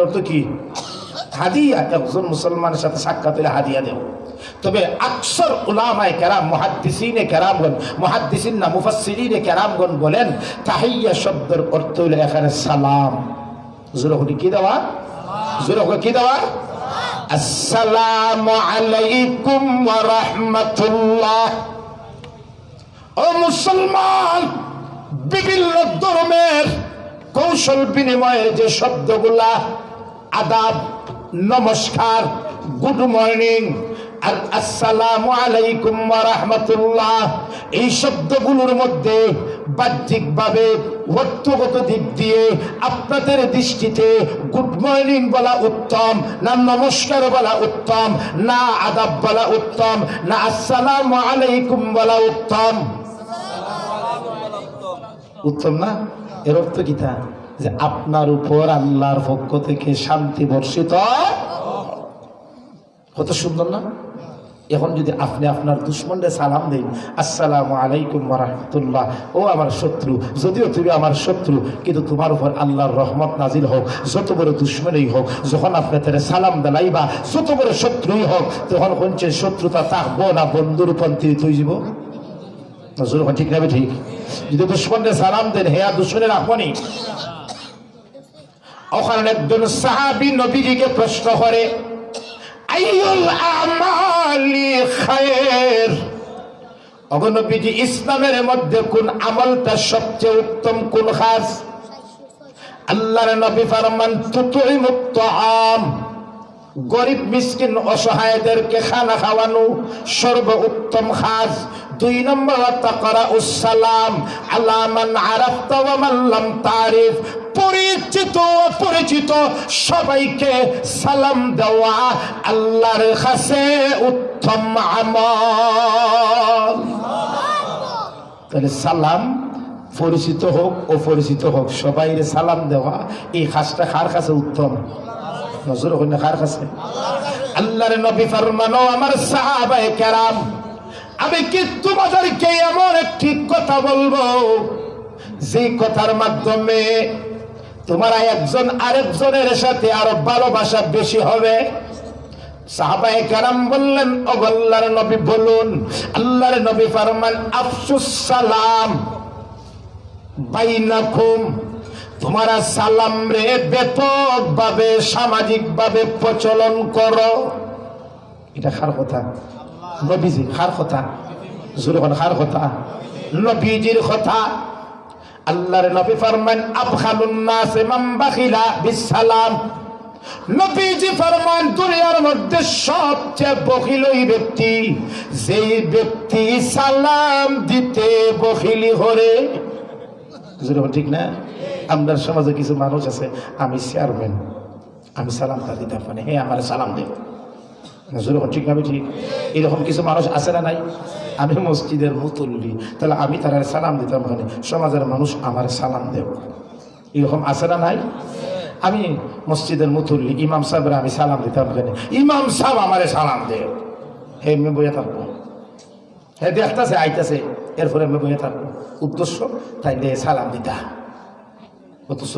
অর্থ কি? হাদিয়া। একজন মুসলমানের সাথে সাক্ষাৎ হলে হাদিয়া দেব। তবে আকসর উলামায়ে কেরাম, মুহাদ্দিসিনে কেরামগণ, মুহাদ্দিসিন না মুফাসসিরিনে কেরামগণ বলেন তাহিয়া শব্দের অর্থ হলো এখানে সালাম। জোরে করে কি দেওয়া? জোরে করে কি দেওয়া? আসসালামু আলাইকুম ওয়া রাহমাতুল্লাহ। ও মুসলমান, বিভিন্ন ধর্মের কৌশল বিনিময়ের যে শব্দগুলা আদাব, নমস্কার, গুড মর্নিং আর আসসালামু আলাইকুম ওয়া রাহমাতুল্লাহ, এই শব্দগুলোর মধ্যে বাহ্যিকভাবে অর্থগত দিক দিয়ে আপনাদের দৃষ্টিতে গুড মর্নিং বলা উত্তম না নমস্কার বলা উত্তম না আদাব বলা উত্তম না আসসালামু আলাইকুম বলা উত্তম? উত্তম না? এর অর্থ কি তা? যে আপনার উপর আল্লাহর পক্ষ থেকে শান্তি বর্ষিত। কত সুন্দর না? এখন যদি আপনি আপনার দুশ্মনকে সালাম দেন, আসসালামু আলাইকুম ওয়া রাহমাতুল্লাহ, ও আমার শত্রু, যদিও তুমি আমার শত্রু কিন্তু তোমার উপর আল্লাহর রহমত নাজিল হোক, যত বড় দুশ্মনই হোক, যখন আপনি তারে সালাম দিলাইবা যত বড় শত্রুই হোক, তখন কোনছে শত্রুতা থাকবো না বন্ধুর রূপান্তরিত হয়ে যাব। নজর ঠিক না? ঠিক। যদি দুশ্মনকে সালাম দেন, হে আর দুশ্মনের আপনি। ওখানে একজন সাহাবী নবীজিকে প্রশ্ন করে, আইয়ুল আমালি খায়র, ওগো নবীজি, ইসলামের মধ্যে কোন আমলটা সবচেয়ে উত্তম, কোন খাস? আল্লাহর নবী ফরমান তুতইমুত তাআম, গরিব মিসকিন অসহায়দেরকে খানা খাওয়ানো সর্বোত্তম খাস। 2 নম্বর তাকরাউস সালাম আলা মান আরাফতা ওয়া মান লাম তারিফ, পরিচিত অপরিচিত সবাইকে সালাম দেওয়া আল্লাহর কাছে উত্তম আমল। তাহলে সালাম পরিচিত হোক অপরিচিত হোক সবাইকে সালাম দেওয়া, এই কাজটা কার কাছে উত্তম? নজর হইনা কার কাছে? আল্লাহর নবী ফরমানো, আমার সাহাবায়ে কেরাম, আমি কি তোমাদেরকে এমন একটি কথা বলবো যে কথার মাধ্যমে তোমরা একজন আরেকজনের সাথে আরো ভালোবাসা বেশি হবে? সাহাবায়ে কেরাম বললেন, ও আল্লাহর নবী বলুন। আল্লাহর নবী ফরমান, আফসুস সালাম বাইনাকুম, তোমরা সালাম রে ব্যাপক ভাবে সামাজিক ভাবে প্রচলন করো। এটা কার কথা? নবীজি। কার কথা? জোরে বলেন, কার কথা? নবীজির কথা। আল্লাহর নবী ফরমান, আবখালুন নাস মান বাখিলা বিসসালাম, নবীজি ফরমান, দুনিয়ার মধ্যে সবচেয়ে বখিল ওই ব্যক্তি যেই ব্যক্তি সালাম দিতে বখিলি করে। ঠিক না? আমাদের সমাজে কিছু মানুষ আছে, আমি চেয়ারম্যান, আমি সালামটা দিতে পারি, হ্যাঁ আমার সালাম দেব। ঠিক না? ঠিক। এরকম কিছু মানুষ আছে না নাই? আমি মসজিদের মুতল্লি, তাহলে আমি তারা সালাম দিতাম, ওখানে সমাজের মানুষ আমার সালাম দেব। এরকম আছে না নাই? আমি মসজিদের মুতল্লি, ইমাম সাহেবরা আমি সালাম দিতাম, ওখানে ইমাম সাহেব আমারে সালাম দেব। হে আমি বইয়া থাকবো, হ্যাঁ দেখতেছে আইতেছে, এরপরে আমি বইয়া থাকবো। উদ্দেশ্য তাইলে সালাম দিতা। অথচ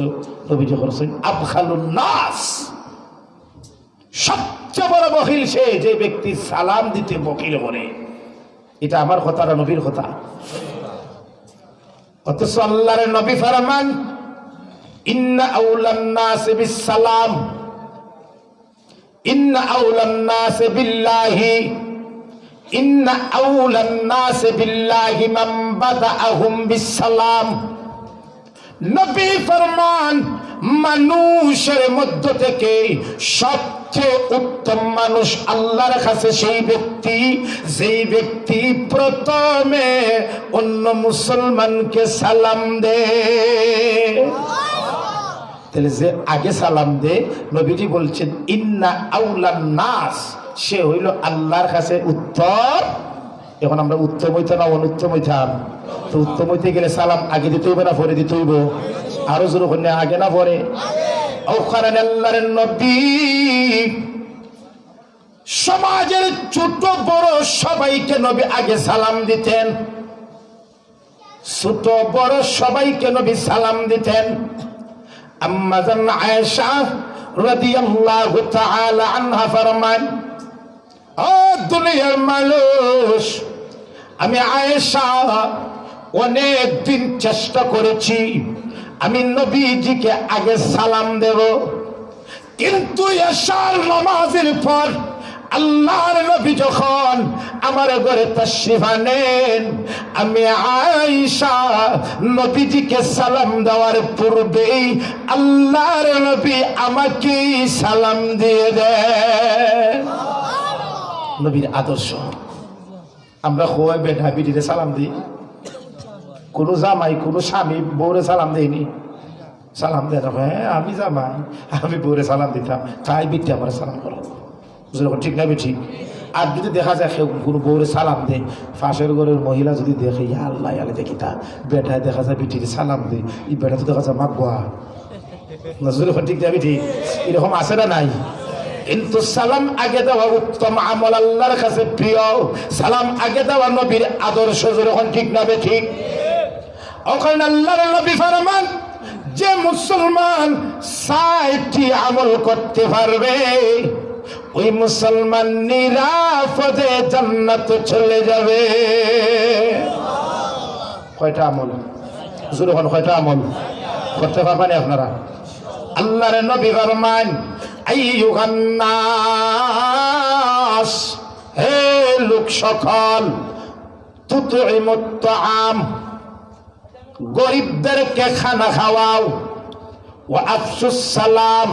নবীজি বলেছেন, আবখালুন নাস, সবচেয়ে বড় বখিল সে যে ব্যক্তি সালাম দিতে বখিল করে। এটা আমার কথা না নবীর কথা? অথচ আল্লাহর নবী ফরমান, ইন্না আউলান নাস বিসসালাম, ইন্না আউলান নাস বিল্লাহি, ইন্না আউলান নাস বিল্লাহি মান বাদাআহুম বিসসালাম। নবী ফরমান, মানুষের মধ্য থেকে সবচেয়ে উত্তম মানুষ আল্লাহর কাছে সেই ব্যক্তি যেই ব্যক্তি প্রথমে অন্য মুসলমানকে সালাম দে। তাহলে যে আগে সালাম দে, নবীজি বলছেন ইন্না আউলান নাস, সে হইল আল্লাহর কাছে উত্তম। এখন আমরা উত্তম হইতে না অনুত্তম হইতাম? তো উত্তম হইতে গেলে সালাম আগে দিতে হইবে না পরে দিতে হইব? আরো জোরে কন্যা, আগে না পরে? ওখানে আল্লাহর নবী সমাজের ছোট বড় সবাইকে নবী আগে সালাম দিতেন। ছোট বড় সবাইকে নবী সালাম দিতেন। আম্মা জান আয়েশা রাদিয়াল্লাহু তাআলা আনহা ফরমান, ও দুনিয়ার মানুষ, আমি আয়েশা অনেক দিন চেষ্টা করেছি আমি নবীজিকে আগে সালাম দেব, কিন্তু এশার নামাজের পর আল্লাহর নবী যখন আমার ঘরে তাশরিফ আনেন, আমি আয়েশা নবীজিকে সালাম দেওয়ার পূর্বেই আল্লাহর নবী আমাকে সালাম দিয়ে দেন। নবীর আদর্শ। আমরা হয়ে বেটা বিটিতে সালাম দিই, কোনো জামাই কোনো স্বামী বউরে সালাম দেয়নি, সালাম দেয় না, হ্যাঁ আমি জামাই আমি বউরে সালাম দিতাম, তাই বিটি আমার সালাম করো, ঠিক না ঠিক? আর যদি দেখা যায় কোনো বউরে সালাম দেয়, পাশের ঘরের মহিলা যদি দেখে, ইয়া আল্লাহ আলে দেখি তা বেটায় দেখা যায় বিটির সালাম দেয়, এই বেটা তো দেখা যায় মাগুয়া, ঠিক না ঠিক? এরকম আছে না নাই? কিন্তু সালাম আগে দেওয়া উত্তম আমল, আল্লাহর কাছে প্রিয়। সালাম আগে দেওয়া নবীর আদর্শ, যখন ঠিক না ঠিক? ওখানে আল্লাহর নবী ফরমান, যে মুসলমান ৬০টি আমল করতে পারবে ওই মুসলমান নিরাপদে জান্নাতে চলে যাবে। কয়টা আমল? যখন কয়টা আমল করতে পারবেন আপনারা? আল্লাহর নবী ফরমান, আইয়ুহান নাস, হে লোক সকল, তুতঈমুত তাআম, গরিবদেরকে খানা খাওয়াও, ওয়া আফশুস সালাম,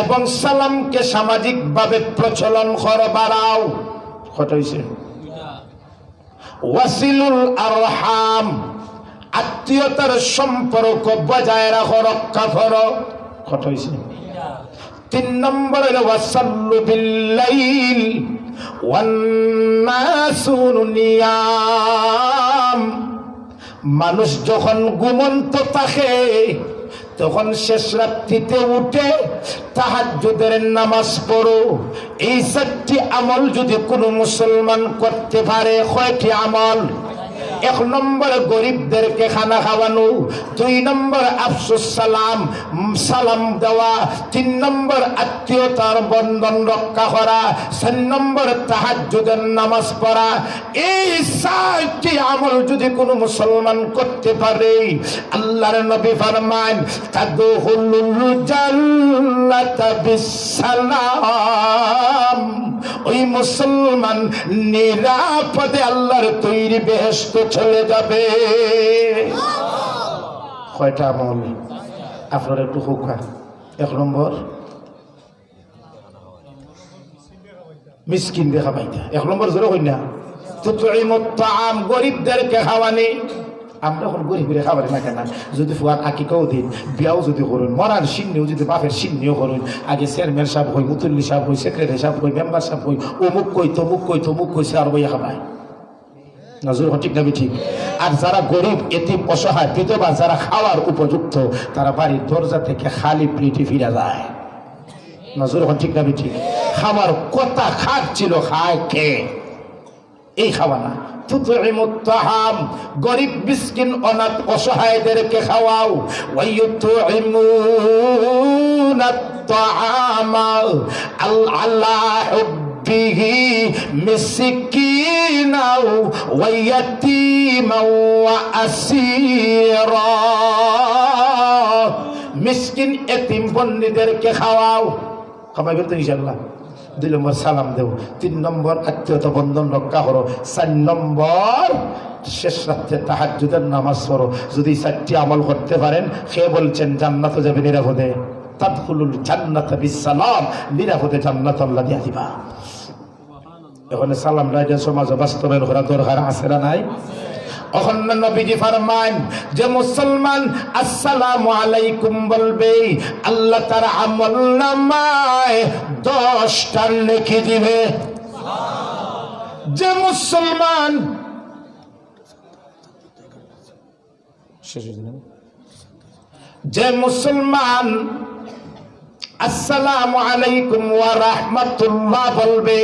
এবং সালামকে সামাজিকভাবে প্রচলন করো, বাড়াও। কত হইছে? ওয়াসিলুল আরহাম, আত্মীয়তার সম্পর্ক বজায় রাখো, রক্ষা করো। কত হইছে? ৩ নম্বর হলো ওয়াসাল্লু বিল্লাইল ওয়ান নাসু নিয়াম, মানুষ যখন ঘুমন্ত থাকে তখন শেষ রাত্রিতে উঠে তাহাজ্জুদের নামাজ পড়ো। এই ৪টি আমল যদি কোনো মুসলমান করতে পারে, কয়টি আমল? ১ নম্বর গরিবদেরকে খানা খাওয়ানো, ২ নম্বর আফসুস সালাম, সালাম দেওয়া, ৩ নম্বর আত্মীয়তার বন্ধন রক্ষা করা, ৪ নম্বর তাহাজ্জুদের নামাজ পড়া। এই ৪টি আমল যদি কোনো মুসলমান করতে পারে, আল্লাহর নবী ফরমান, তাদখুলুল জান্নাতা বিসসালাম, ওই মুসলমান নিরাপদে আল্লাহর তৈরি বেহেশত চলে যাবে। কয়টা আমল? আপনার একটু হোকা। ১ নম্বর মিসকিন দেখা পাইতা, ১ নম্বর জোরে হই না, তুতঈমুত তাআম, গরিবদেরকে খাওয়ানি। আমরা এখন গরিবের খাবারে না কেনা, যদি ফুয়ার আকিকাও দিন, বিয়াও যদি করুন, মরার সিন্নিও যদি বাপের সিন্নিও করুন, আগে চেয়ারম্যান সাহেব হই, মুতুল্লি সাহেব হই, সেক্রেটারি সাহেব হই, মেম্বার সাহেব হই, অমুক কই তমুক কই তমুক কইছে আর বইয়া খাবায় নজর, ঠিক না ঠিক? আর যারা গরিব, এতিম, অসহায়, বিধবা, যারা খাওয়ার উপযুক্ত, তারা বাড়ির দরজা থেকে খালি প্লেটে ফিরে যায়। নজর, ঠিক না ঠিক? খাবার কথা খাচ্ছিল, খায় কে? এই খাওয়া না। তুতঈমুত তাআম, গরিব মিসকিন অনাথ অসহায়দেরকে খাওয়াও। ওয়া ইউতঈমুনাত তাআমা আলা হুব্বিহি মিসকিনাও ওয়া ইয়াতীমান ওয়া আসীরা, মিসকিন এতিম বন্দীদেরকে খাওয়াও। খাওয়াবেন তো ইনশাআল্লাহ? ২ নম্বর সালাম দেও, ৩ নম্বর আত্মীয়তা বন্ধন রক্ষা করো, ৪ নম্বর শেষ রাত্রে তাহাজ্জুদের নামাজ পড়ো। যদি ৪টি আমল করতে পারেন, সে বলছেন জান্নাতে যাবে নিরাপদে। তাদখুলুল জান্নাতা বিসসালাম, নিরাপদে জান্নাত আল্লাহ দিয়া দিবা। এখন সালাম রাইডা সমাজ বাস্তবের করা দরকার আছে না নাই? অখন্ড নবীজি ফরমান, যে মুসলমান আসসালামু আলাইকুম বলবে, আল্লাহ তার আমল নামায় 10টা নেকি দিবে। যে মুসলমান আসসালামু আলাইকুম ওয়া রাহমাতুল্লাহ বলবে,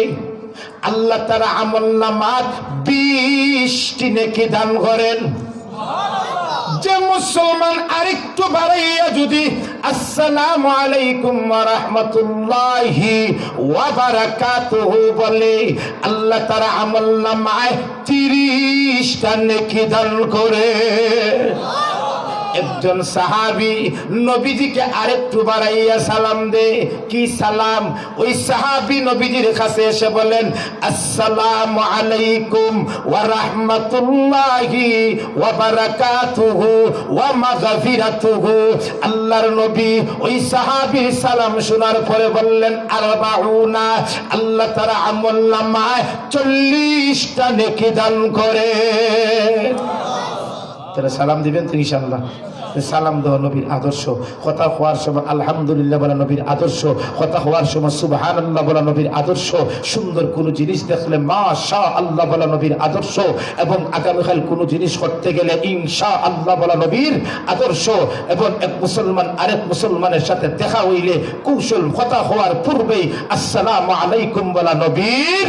আল্লাহ তার আমল নামাত 20টি নেকি দান করেন। যে মুসলমান আরেকটু বাড়াইয়া যদি আসসালামু আলাইকুম ওয়া রাহমাতুল্লাহি ওয়া বারাকাতুহু বলে আল্লাহ তাআলা আমলনামায় 30টা নেকি দান করে। একজন সাহাবী নবীজিকে আরেকটু বাড়াইয়া সালাম দে। কি সালাম? ওই সাহাবী নবীজির কাছে এসে বলেন আসসালামু আলাইকুম ওয়া রাহমাতুল্লাহি ওয়া বারাকাতুহু ওয়া মাগফিরাতুহু। আল্লাহর নবী ওই সাহাবীর সালাম শোনার পরে বললেন আরবাউনা, আল্লাহ তাআলা আমলনামায় 40টা নেকি দান করে। তাহলে সালাম দিবেন তো ইনশাআল্লাহ। সালাম দেওয়া নবীর আদর্শ, কথা হওয়ার সময় আলহামদুলিল্লাহ বলা নবীর আদর্শ, কথা হওয়ার সময় সুবহানাল্লাহ বলা নবীর আদর্শ, সুন্দর কোনো জিনিস দেখলে মাশাআল্লাহ বলা নবীর আদর্শ, এবং আগামীকাল কোনো জিনিস করতে গেলে ইনশাআল্লাহ বলা নবীর আদর্শ, এবং এক মুসলমান আরেক মুসলমানের সাথে দেখা হইলে কৌশল কথা হওয়ার পূর্বেই আসসালামু আলাইকুম বলা নবীর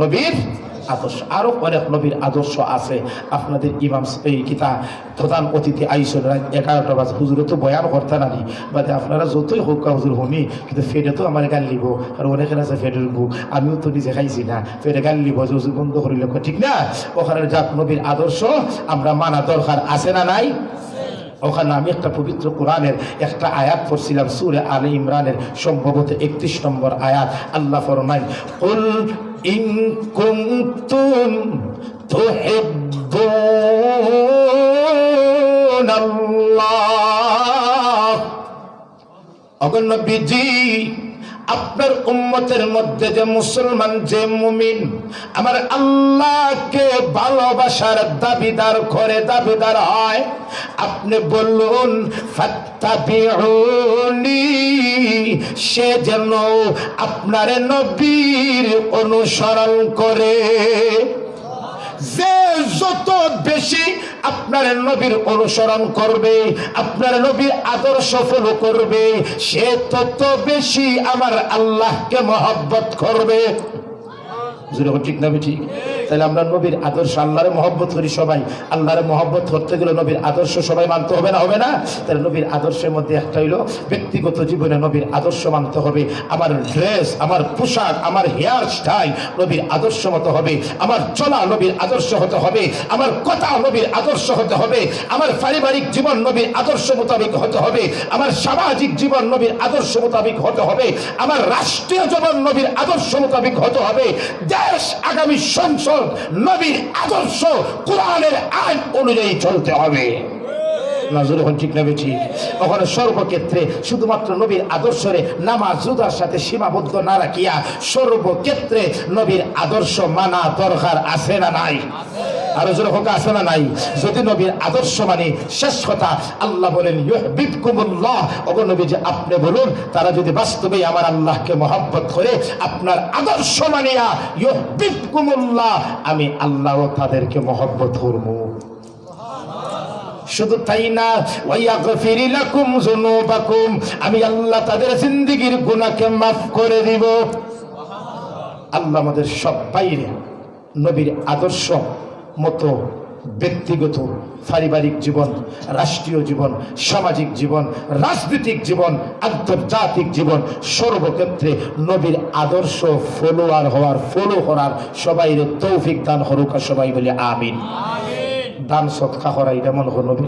নবীর আদর্শ। আরো অনেক নবীর আদর্শ আছে। আপনাদের ইমাম এই কিতা প্রধান অতিথি আইসন 11টা বাজে, হুজুরে তো বয়ান করতে নানি বাদে আপনারা যতই হোক হুজুর শুনি, কিন্তু ফেরে তো আমার গাল লিব, আর অনেকের আছে ফেরের বুক, আমিও তো নিজে খাইছি না, ফেরে গাল লিব যে হুজুর বন্ধ করিল, ঠিক না? ওখানে যাক নবীর আদর্শ আমরা মানা দরকার আছে না নাই? ওখানে আমি একটা পবিত্র কোরআনের একটা আয়াত পড়ছিলাম, সূরা আলে ইমরানের সম্ভবত 31 নম্বর আয়াত। আল্লাহ ফরমায় কুল ইন কুনতুম তুহিব্বুনাল্লাহ। ওগো নবীজি, আপনার উম্মতের মধ্যে যে মুসলমান, যে মুমিন আমার আল্লাহকে ভালোবাসার দাবিদার করে, দাবিদার হয়, আপনি বলুন ফাত্তাবিউনি, সে যেন আপনার নবীর অনুসরণ করে। যে যত বেশি আপনার নবীর অনুসরণ করবে, আপনার নবীর আদর্শ ফলো করবে, সে তত বেশি আমার আল্লাহকে মহব্বত করবে। ঠিক না ঠিক? তাহলে আমরা নবীর আদর্শ, আল্লাহরে মহব্বত করি সবাই, আল্লাহরে মহব্বত করতে গেলে নবীর আদর্শ সবাই মানতে হবে না? হবে না? তাহলে নবীর আদর্শের মধ্যে একটা হইলো ব্যক্তিগত জীবনে নবীর আদর্শ মানতে হবে। আমার ড্রেস, আমার পোশাক, আমার হেয়ার স্টাইল নবীর আদর্শ মতো হবে, আমার চলা নবীর আদর্শ হতে হবে, আমার কথা নবীর আদর্শ হতে হবে, আমার পারিবারিক জীবন নবীর আদর্শ মোতাবেক হতে হবে, আমার সামাজিক জীবন নবীর আদর্শ মোতাবেক হতে হবে, আমার রাষ্ট্রীয় জীবন নবীর আদর্শ মোতাবেক হতে হবে, দেশ আগামী সংসদ নবীর আদর্শ কোরআনের আইন অনুযায়ী চলতে হবে। ঠিক না ঠিক? ওখানে সর্বক্ষেত্রে শুধুমাত্র নবীর আদর্শরে নামাজ রোজার সাথে সীমাবদ্ধ না রাখিয়া সর্বক্ষেত্রে নবীর আদর্শ মানা দরকার আছে না নাই? আরো জোরে হোক, আছে না নাই? যদি নবীর আদর্শ মানে শেষ কথা আল্লাহ বলেন ইউহিব্বুকুমুল্লাহ। ওগো নবী, যে আপনি বলুন তারা যদি বাস্তবে আমার আল্লাহকে মহব্বত করে আপনার আদর্শ মানিয়া ইউহিব্বুকুমুল্লাহ, আমি আল্লাহও তাদেরকে মহব্বত করব। শুধু তাই না, ওয়ায়াগফির লাকুম যুনুবাকুম, আমি আল্লাহ তাদের জিন্দেগীর গুনাহকে মাফ করে দিব। আল্লাহ আমাদের সবাইরে নবীর আদর্শ মতো ব্যক্তিগত পারিবারিক জীবন, রাষ্ট্রীয় জীবন, সামাজিক জীবন, রাজনৈতিক জীবন, আন্তর্জাতিক জীবন, সর্বক্ষেত্রে নবীর আদর্শ ফলোয়ার হওয়ার, ফলো করার সবাই তৌফিক দান করুক। সবাই বলে আমিন। দান সৎকা করা এটা মনে হয় নবীর